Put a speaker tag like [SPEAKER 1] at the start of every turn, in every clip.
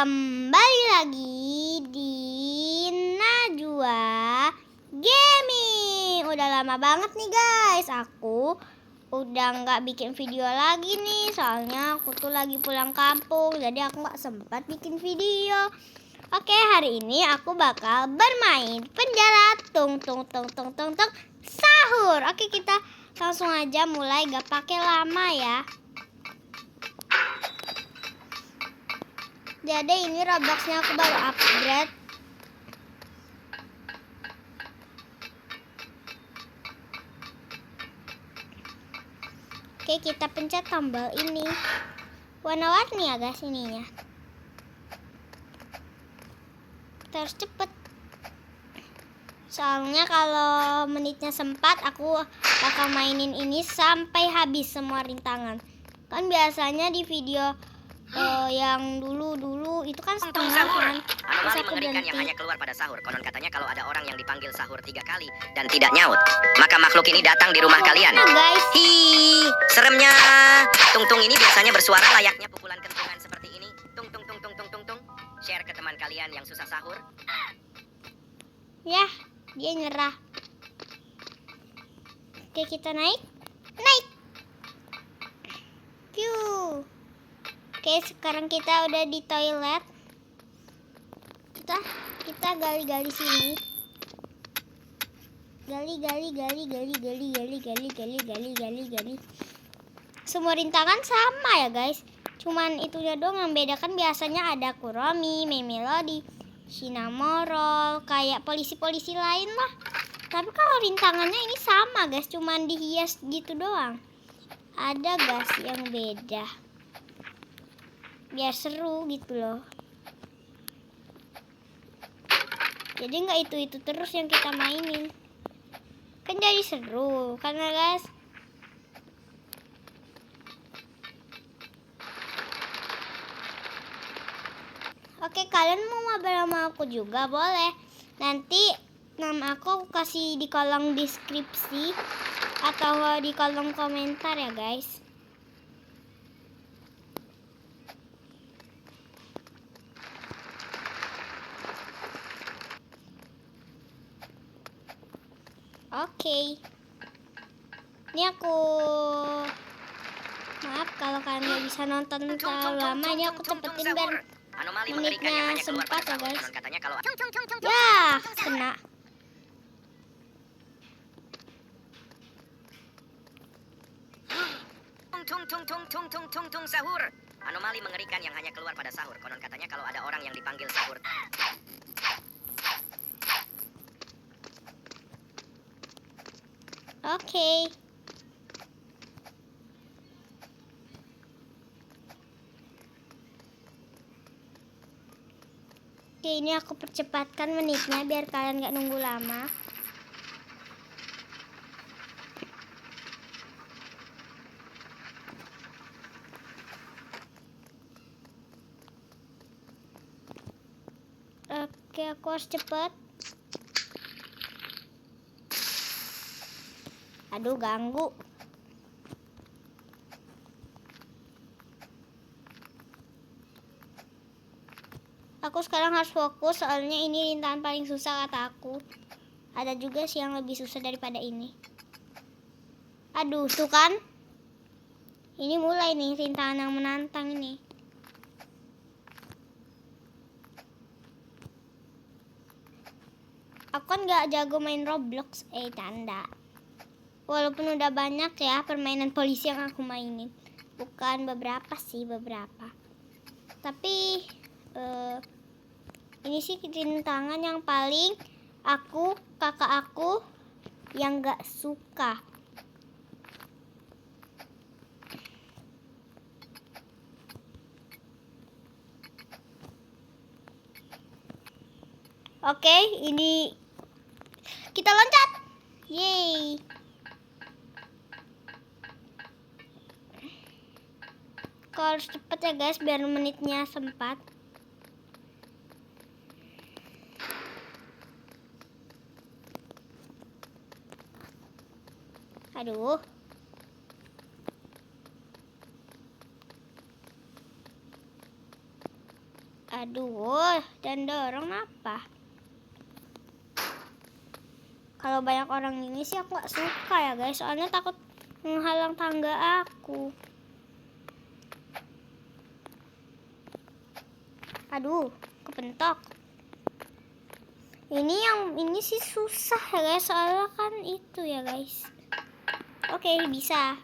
[SPEAKER 1] Kembali lagi di Najwa Gaming. Udah lama banget nih guys, aku udah nggak bikin video lagi nih. Soalnya aku tuh lagi pulang kampung, jadi aku nggak sempat bikin video. Oke, hari ini aku bakal bermain penjara tung sahur. Oke, kita langsung aja mulai, gak pakai lama ya. Jadi ini Robloxnya aku baru upgrade. Oke, kita pencet tombol ini. Warna-warni ya guys ininya. Terus cepet. Soalnya kalau menitnya sempat, aku bakal mainin ini sampai habis semua rintangan. Kan biasanya di video yang dulu itu kan setengah kan. Terus aku
[SPEAKER 2] mengerikan yang
[SPEAKER 1] berhenti.
[SPEAKER 2] hanya keluar pada sahur. Konon katanya kalau ada orang yang dipanggil sahur 3 kali dan tidak nyaut, maka makhluk ini datang di rumah kalian.
[SPEAKER 1] Guys,
[SPEAKER 2] Hi, seremnya. Tung-tung ini biasanya bersuara layaknya pukulan kentungan seperti ini. Tung tung tung tung tung tung tung. Share ke teman kalian yang susah sahur.
[SPEAKER 1] ya, dia nyerah. Oke, kita naik. Piu. Oke, sekarang kita udah di toilet. Kita gali-gali sini. Gali. Semua rintangan sama ya guys. Cuman itunya doang yang beda, kan biasanya ada Kuromi, Melody, Cinnamoroll, kayak polisi-polisi lain lah. Tapi kalau rintangannya ini sama guys, cuman dihias gitu doang. Ada guys yang beda. Biar seru gitu loh. Jadi nggak itu terus yang kita mainin. Kan jadi seru karena guys. Oke, kalian mau mabar sama aku juga boleh. Nanti nama aku kasih di kolom deskripsi atau di kolom komentar ya guys. Oke. Ini aku maaf kalau kalian nggak bisa nonton terlalu lama, ini aku cepetin biar
[SPEAKER 2] Anomali mengerikan yang
[SPEAKER 1] menitnya
[SPEAKER 2] hanya keluar
[SPEAKER 1] sempat
[SPEAKER 2] pada
[SPEAKER 1] ya
[SPEAKER 2] sahur.
[SPEAKER 1] guys.
[SPEAKER 2] Konon katanya kalau
[SPEAKER 1] Ya, kena.
[SPEAKER 2] tung sahur. Anomali mengerikan yang hanya keluar pada sahur. Konon katanya kalau ada orang yang dipanggil sahur.
[SPEAKER 1] Oke. Oke, ini aku percepatkan menitnya biar kalian nggak nunggu lama. Oke, aku harus cepet. Aduh, ganggu. Aku sekarang harus fokus soalnya ini rintangan paling susah kata aku. Ada juga sih yang lebih susah daripada ini. Aduh, tuh kan. Ini mulai nih rintangan yang menantang ini. Aku kan gak jago main Roblox, tanda. Walaupun udah banyak ya permainan polisi yang aku mainin. Bukan beberapa sih, beberapa. Tapi ini sih rintangan yang paling kakak aku yang gak suka. Oke, ini kita loncat. Yeay. Kau harus cepet ya guys biar menitnya sempat. Aduh. Aduh, dan dorong apa? Kalau banyak orang ini sih aku gak suka ya guys, soalnya takut menghalang tangga aku. Aduh, kepentok. Ini sih susah ya guys, soalnya kan itu ya guys. Oke, bisa.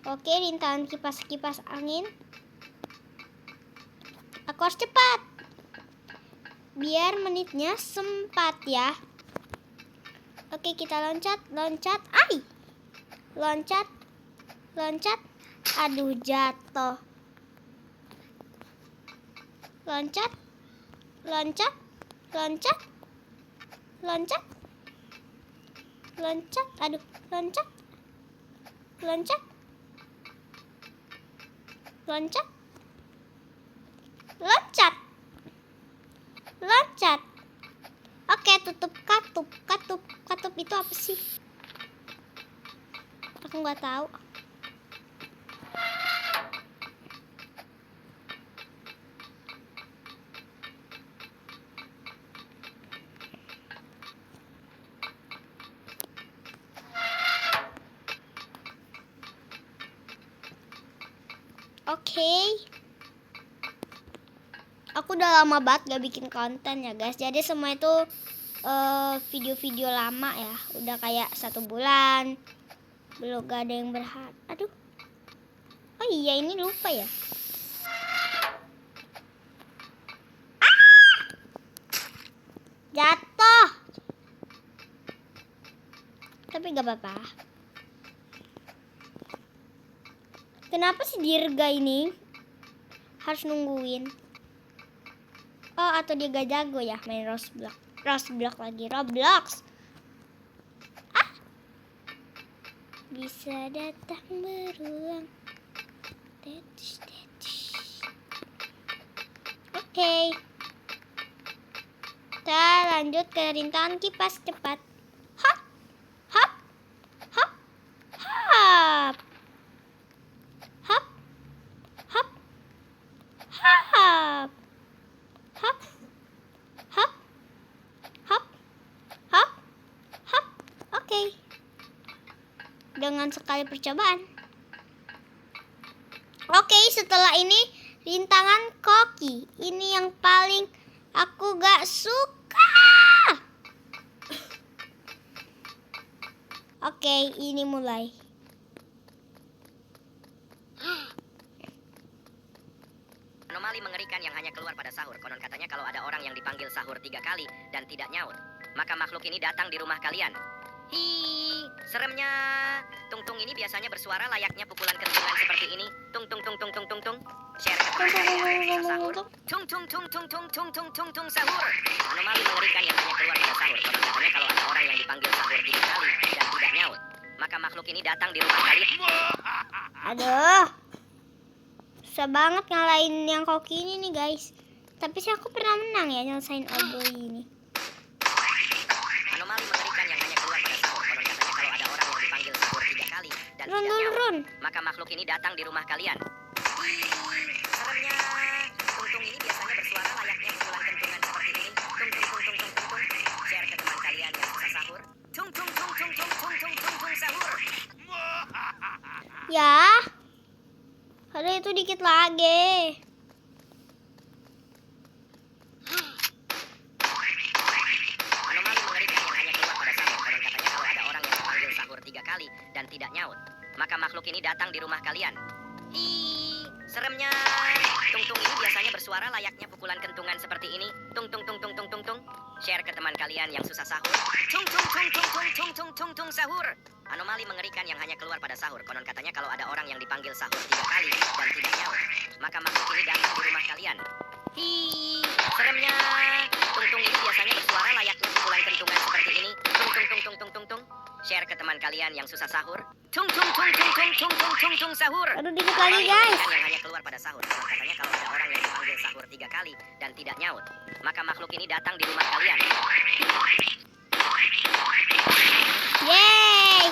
[SPEAKER 1] Oke, rintangan kipas angin. Aku harus cepat. Biar menitnya sempat ya. Oke, kita loncat. Ai! Loncat. Aduh, jatuh. Loncat. Aduh, loncat. Oke, tutup katup. Katup itu apa sih? Aku nggak tahu. Oke. Aku udah lama banget gak bikin konten ya guys. Jadi semua itu video-video lama ya. Udah kayak 1 bulan. Belum gak ada yang berharap. Aduh. Oh iya, ini lupa ya. Jatuh. Tapi gak apa-apa. Kenapa sih Dirga ini harus nungguin? Oh, atau dia gak jago ya main Roblox lagi. Roblox. Bisa datang berulang. Oke. Kita lanjut ke rintangan kipas cepat. Hop. Oke. Dengan sekali percobaan. Oke, setelah ini rintangan koki. Ini yang paling aku gak suka. Oke, ini mulai.
[SPEAKER 2] Anomali mengerikan yang hanya keluar pada sahur. Konon katanya kalau ada orang yang dipanggil sahur 3 kali dan tidak nyaut, maka makhluk ini datang di rumah kalian. Hi, seremnya. Tung ini biasanya bersuara layaknya pukulan kentungan seperti ini. Tung. Share ke teman kalian yang susah sahur. Tung sahur. Anomali mengerikan yang hanya keluar pada sahur. Konon katanya kalau ada orang yang dipanggil sahur 3 kali dan tidak nyaut, maka makhluk ini datang di rumah kalian.
[SPEAKER 1] Aduh. Susah banget ngalahin yang koki ini nih guys. Tapi sih aku pernah menang ya nyelesain Oboy ini.
[SPEAKER 2] Anomali mengerikan yang hanya keluar pada sahur. Konon katanya kalau ada orang yang dipanggil sahur 3 kali dan tidak nyaut, maka makhluk ini datang di rumah kalian. Seremnya. Tung ini biasanya bersuara layaknya pukulan kentungan seperti ini. Tung. Share ke teman kalian yang susah sahur. Tung sahur.
[SPEAKER 1] Ya. Ada itu dikit lagi.
[SPEAKER 2] Anomali mengerikan yang hanya keluar pada sahur. Konon katanya kalau ada orang yang dipanggil sahur 3 kali dan tidak nyaut, maka makhluk ini datang di rumah kalian. Hi, seremnya. Tung ini biasanya bersuara layaknya pukulan kentungan seperti ini. Tung. Share ke teman kalian yang susah sahur. Tung sahur. Anomali mengerikan yang hanya keluar pada sahur. Konon katanya kalau ada orang yang dipanggil sahur 3 kali dan tidak nyaut, maka makhluk ini datang di rumah kalian. Hi, seremnya. Tung ini biasanya bersuara layaknya pukulan kentungan seperti ini. Tung. Share ke teman kalian yang susah sahur. Tung tung tung tung tung tung tung tung tung sahur.
[SPEAKER 1] Aduh, dikit lagi
[SPEAKER 2] Orang
[SPEAKER 1] guys.
[SPEAKER 2] yang hanya keluar pada sahur. Konon katanya kalau ada orang yang dipanggil sahur 3 kali dan tidak nyaut, maka makhluk ini datang di rumah kalian.
[SPEAKER 1] Yeay.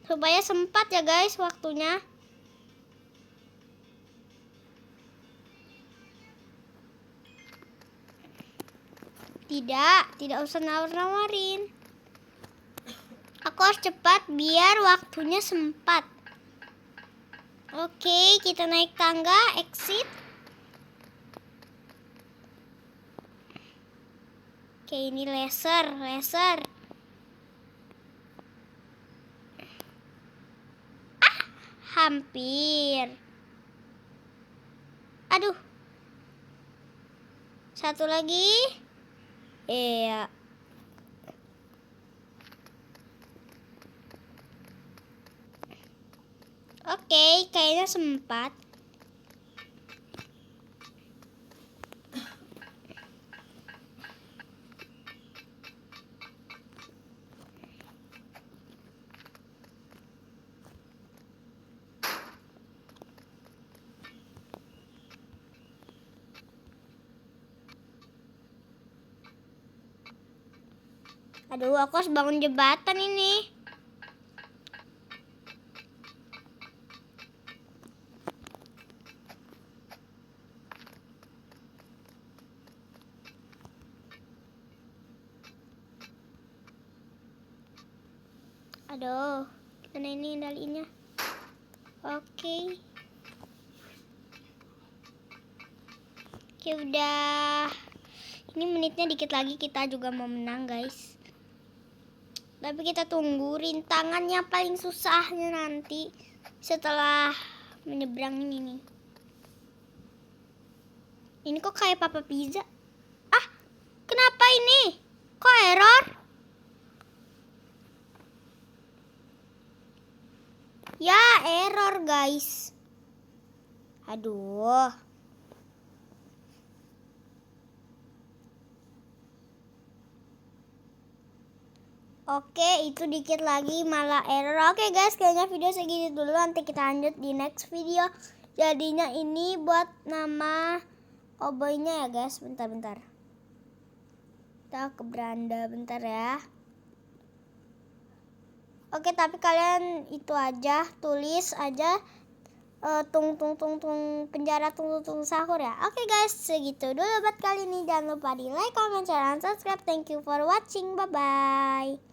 [SPEAKER 1] Supaya sempat ya guys waktunya. Tidak usah nawar-nawarin. Aku harus cepat biar waktunya sempat. Oke, kita naik tangga, exit. Oke, ini laser. Hampir. Aduh. Satu lagi. Iya. Oke, kayaknya sempat. Aduh, aku harus bangun jembatan ini. Aduh, gimana ini kendaliinnya? Oke. Oke, udah. Ini menitnya dikit lagi kita juga mau menang, guys. Tapi kita tunggu rintangan yang paling susahnya nanti setelah menyeberang ini nih. Ini kok kayak Papa Pizza? Ah, kenapa ini? Kok error? Ya, error guys. Aduh. Oke, itu dikit lagi malah error. Oke guys, kayaknya video segini dulu. Nanti kita lanjut di next video. Jadinya ini buat nama oboynya ya guys. Bentar. Kita ke beranda bentar ya. Oke, tapi kalian itu aja, tulis aja penjara sahur ya. Oke guys, segitu dulu buat kali ini. Jangan lupa di like, comment, share, dan subscribe. Thank you for watching. Bye bye.